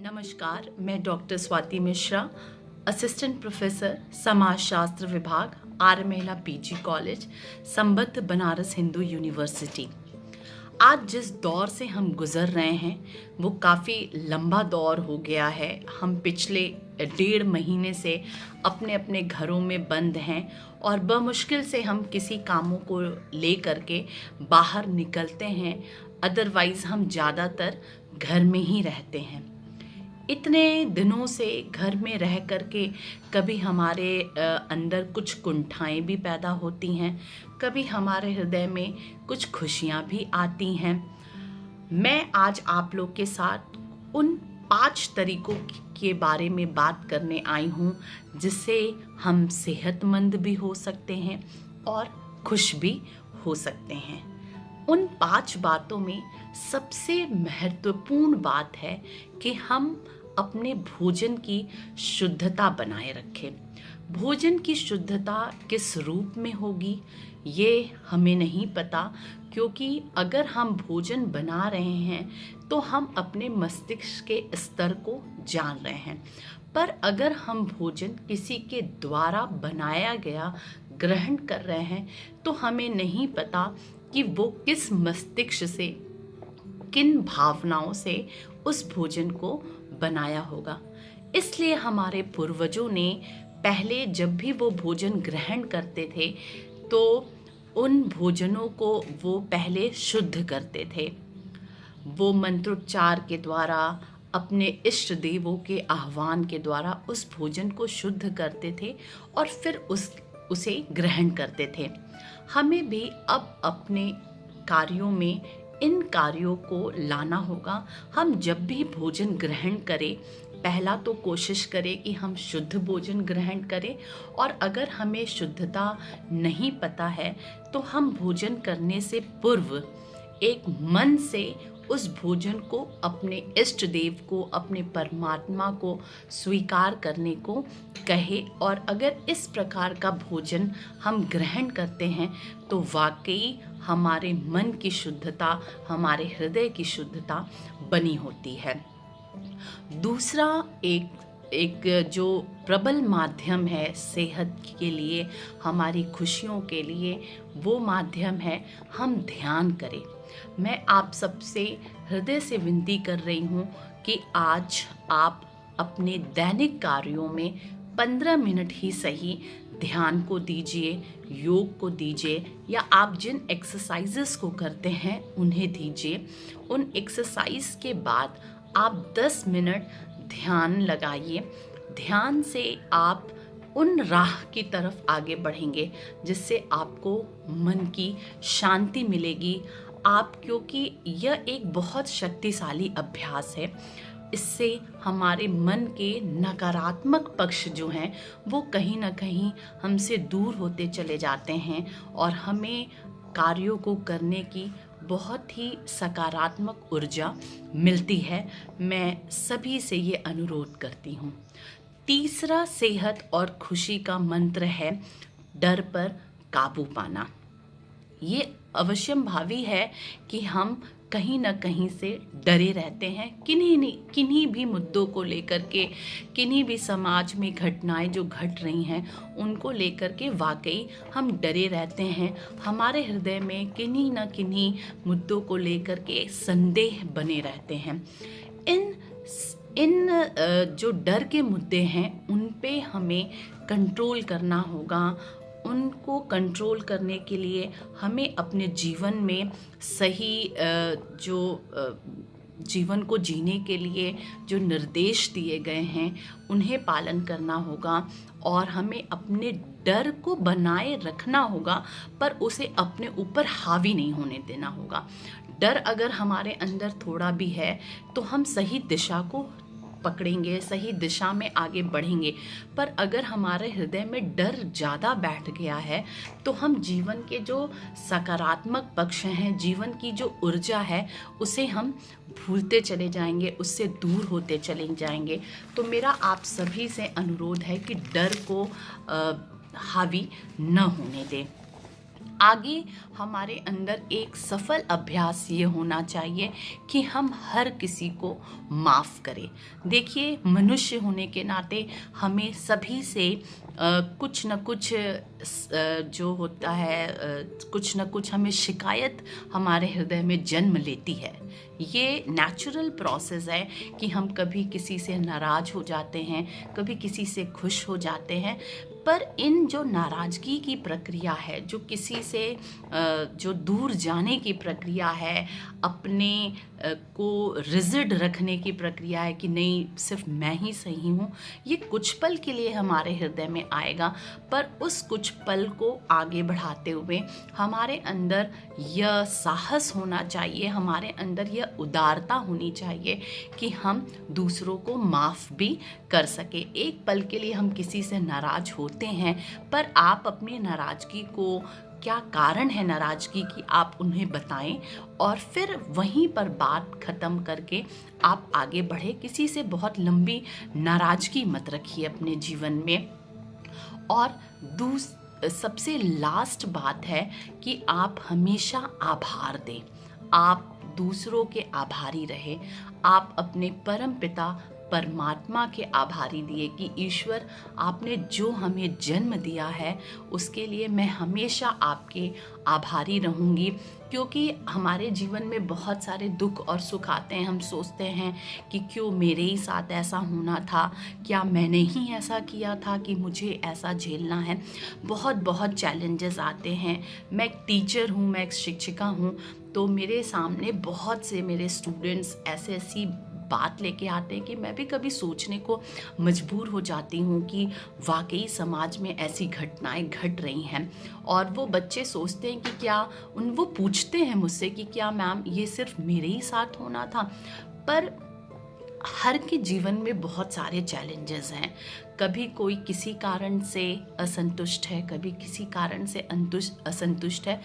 नमस्कार, मैं doctor Swati Mishra, assistant professor समाजशास्त्र विभाग, आर्य महिला पीजी कॉलेज, संबद्ध बनारस हिंदू यूनिवर्सिटी। आज जिस दौर से हम गुजर रहे हैं वो काफ़ी लंबा दौर हो गया है। हम पिछले 1.5 महीने से अपने अपने घरों में बंद हैं और बमुश्किल से हम किसी कामों को ले करके बाहर निकलते हैं। अदरवाइज़ हम ज़्यादातर घर में ही रहते हैं। इतने दिनों से घर में रह करके कभी हमारे अंदर कुछ कुंठाएं भी पैदा होती हैं, कभी हमारे हृदय में कुछ खुशियां भी आती हैं। मैं आज आप लोग के साथ उन 5 तरीकों के बारे में बात करने आई हूँ जिससे हम सेहतमंद भी हो सकते हैं और खुश भी हो सकते हैं। उन 5 बातों में सबसे महत्वपूर्ण बात है कि हम अपने भोजन की शुद्धता बनाए रखें। भोजन की शुद्धता किस रूप में होगी ये हमें नहीं पता, क्योंकि अगर हम भोजन बना रहे हैं तो हम अपने मस्तिष्क के स्तर को जान रहे हैं, पर अगर हम भोजन किसी के द्वारा बनाया गया ग्रहण कर रहे हैं तो हमें नहीं पता कि वो किस मस्तिष्क से, किन भावनाओं से उस भोजन को बनाया होगा। इसलिए हमारे पूर्वजों ने पहले जब भी वो भोजन ग्रहण करते थे तो उन भोजनों को वो पहले शुद्ध करते थे। वो मंत्रोच्चार के द्वारा, अपने इष्ट देवों के आह्वान के द्वारा उस भोजन को शुद्ध करते थे और फिर उसे ग्रहण करते थे। हमें भी अब अपने कार्यों में इन कार्यों को लाना होगा। हम जब भी भोजन ग्रहण करें, पहला तो कोशिश करें कि हम शुद्ध भोजन ग्रहण करें, और अगर हमें शुद्धता नहीं पता है तो हम भोजन करने से पूर्व एक मन से उस भोजन को, अपने इष्ट देव को, अपने परमात्मा को स्वीकार करने को कहे। और अगर इस प्रकार का भोजन हम ग्रहण करते हैं तो वाकई हमारे मन की शुद्धता, हमारे हृदय की शुद्धता बनी होती है। दूसरा एक जो प्रबल माध्यम है सेहत के लिए, हमारी खुशियों के लिए, वो माध्यम है हम ध्यान करें। मैं आप सबसे हृदय से विनती कर रही हूँ कि आज आप अपने दैनिक कार्यों में 15 मिनट ही सही ध्यान को दीजिए, योग को दीजिए, या आप जिन एक्सरसाइजेस को करते हैं उन्हें दीजिए। उन एक्सरसाइज के बाद आप 10 मिनट ध्यान लगाइए। ध्यान से आप उन राह की तरफ आगे बढ़ेंगे जिससे आपको मन की शांति मिलेगी। क्योंकि यह एक बहुत शक्तिशाली अभ्यास है। इससे हमारे मन के नकारात्मक पक्ष जो हैं वो कहीं ना कहीं हमसे दूर होते चले जाते हैं और हमें कार्यों को करने की बहुत ही सकारात्मक ऊर्जा मिलती है। मैं सभी से ये अनुरोध करती हूँ। तीसरा सेहत और खुशी का मंत्र है डर पर काबू पाना। ये अवश्यंभावी है कि हम कहीं ना कहीं से डरे रहते हैं, किन्हीं भी मुद्दों को लेकर के, किन्हीं भी समाज में घटनाएं जो घट रही हैं उनको लेकर के वाकई हम डरे रहते हैं। हमारे हृदय में किन्हीं ना किन्हीं मुद्दों को लेकर के संदेह बने रहते हैं। इन जो डर के मुद्दे हैं उन पे हमें कंट्रोल करना होगा। उनको कंट्रोल करने के लिए हमें अपने जीवन में सही जीवन को जीने के लिए जो निर्देश दिए गए हैं उन्हें पालन करना होगा, और हमें अपने डर को बनाए रखना होगा पर उसे अपने ऊपर हावी नहीं होने देना होगा। डर अगर हमारे अंदर थोड़ा भी है तो हम सही दिशा को पकड़ेंगे, सही दिशा में आगे बढ़ेंगे, पर अगर हमारे हृदय में डर ज़्यादा बैठ गया है तो हम जीवन के जो सकारात्मक पक्ष हैं, जीवन की जो ऊर्जा है, उसे हम भूलते चले जाएंगे, उससे दूर होते चले जाएंगे। तो मेरा आप सभी से अनुरोध है कि डर को हावी न होने दें। आगे हमारे अंदर एक सफल अभ्यास ये होना चाहिए कि हम हर किसी को माफ़ करें। देखिए, मनुष्य होने के नाते हमें सभी से कुछ न कुछ जो होता है, कुछ न कुछ हमें शिकायत हमारे हृदय में जन्म लेती है। ये नेचुरल प्रोसेस है कि हम कभी किसी से नाराज़ हो जाते हैं, कभी किसी से खुश हो जाते हैं। पर इन जो नाराज़गी की प्रक्रिया है, जो किसी से जो दूर जाने की प्रक्रिया है, अपने को रिजिड रखने की प्रक्रिया है कि नहीं सिर्फ मैं ही सही हूँ, ये कुछ पल के लिए हमारे हृदय में आएगा। पर उस कुछ पल को आगे बढ़ाते हुए हमारे अंदर यह साहस होना चाहिए, हमारे अंदर यह उदारता होनी चाहिए कि हम दूसरों को माफ़ भी कर सके। एक पल के लिए हम किसी से नाराज़ होते हैं, पर आप अपनी नाराज़गी को, क्या कारण है नाराज़गी की, आप उन्हें बताएं और फिर वहीं पर बात ख़त्म करके आप आगे बढ़े। किसी से बहुत लंबी नाराज़गी मत रखिए अपने जीवन में। और सबसे लास्ट बात है कि आप हमेशा आभार दें, आप दूसरों के आभारी रहे। आप अपने परम पिता परमात्मा के आभारी दिए कि ईश्वर, आपने जो हमें जन्म दिया है उसके लिए मैं हमेशा आपके आभारी रहूँगी। क्योंकि हमारे जीवन में बहुत सारे दुख और सुख आते हैं, हम सोचते हैं कि क्यों मेरे ही साथ ऐसा होना था, क्या मैंने ही ऐसा किया था कि मुझे ऐसा झेलना है। बहुत बहुत चैलेंजेस आते हैं। मैं एक टीचर हूँ, मैं एक शिक्षिका हूँ, तो मेरे सामने बहुत से मेरे स्टूडेंट्स ऐसी बात लेके आते हैं कि मैं भी कभी सोचने को मजबूर हो जाती हूँ कि वाकई समाज में ऐसी घटनाएं घट रही हैं। और वो बच्चे सोचते हैं कि क्या वो पूछते हैं मुझसे कि क्या मैम ये सिर्फ मेरे ही साथ होना था। पर हर के जीवन में बहुत सारे चैलेंजेस हैं। कभी कोई किसी कारण से असंतुष्ट है, कभी किसी कारण से असंतुष्ट है।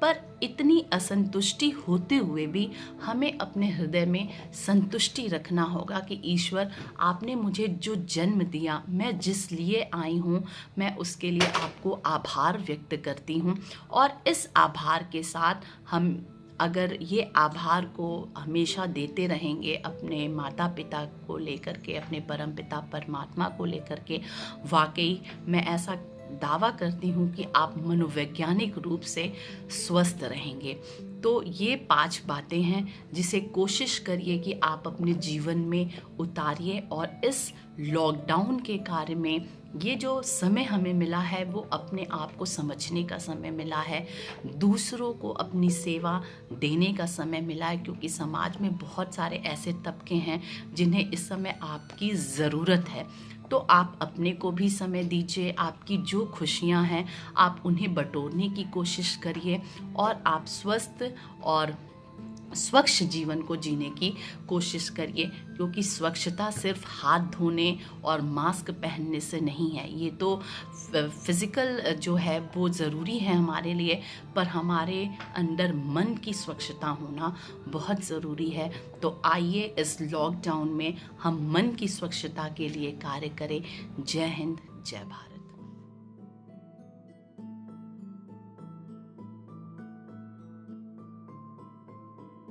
पर इतनी असंतुष्टि होते हुए भी हमें अपने हृदय में संतुष्टि रखना होगा कि ईश्वर, आपने मुझे जो जन्म दिया, मैं जिस लिए आई हूँ, मैं उसके लिए आपको आभार व्यक्त करती हूँ। और इस आभार के साथ हम अगर ये आभार को हमेशा देते रहेंगे अपने माता पिता को लेकर के, अपने परम पिता परमात्मा को लेकर के, वाकई मैं ऐसा दावा करती हूँ कि आप मनोवैज्ञानिक रूप से स्वस्थ रहेंगे। तो ये 5 बातें हैं जिसे कोशिश करिए कि आप अपने जीवन में उतारिए। और इस लॉकडाउन के कार्य में ये जो समय हमें मिला है वो अपने आप को समझने का समय मिला है, दूसरों को अपनी सेवा देने का समय मिला है। क्योंकि समाज में बहुत सारे ऐसे तबके हैं जिन्हें इस समय आपकी ज़रूरत है। तो आप अपने को भी समय दीजिए, आपकी जो खुशियां हैं आप उन्हें बटोरने की कोशिश करिए और आप स्वस्थ और स्वच्छ जीवन को जीने की कोशिश करिए। क्योंकि स्वच्छता सिर्फ हाथ धोने और मास्क पहनने से नहीं है, ये तो फिज़िकल जो है वो ज़रूरी है हमारे लिए, पर हमारे अंदर मन की स्वच्छता होना बहुत ज़रूरी है। तो आइए इस लॉकडाउन में हम मन की स्वच्छता के लिए कार्य करें। जय हिंद, जय भारत।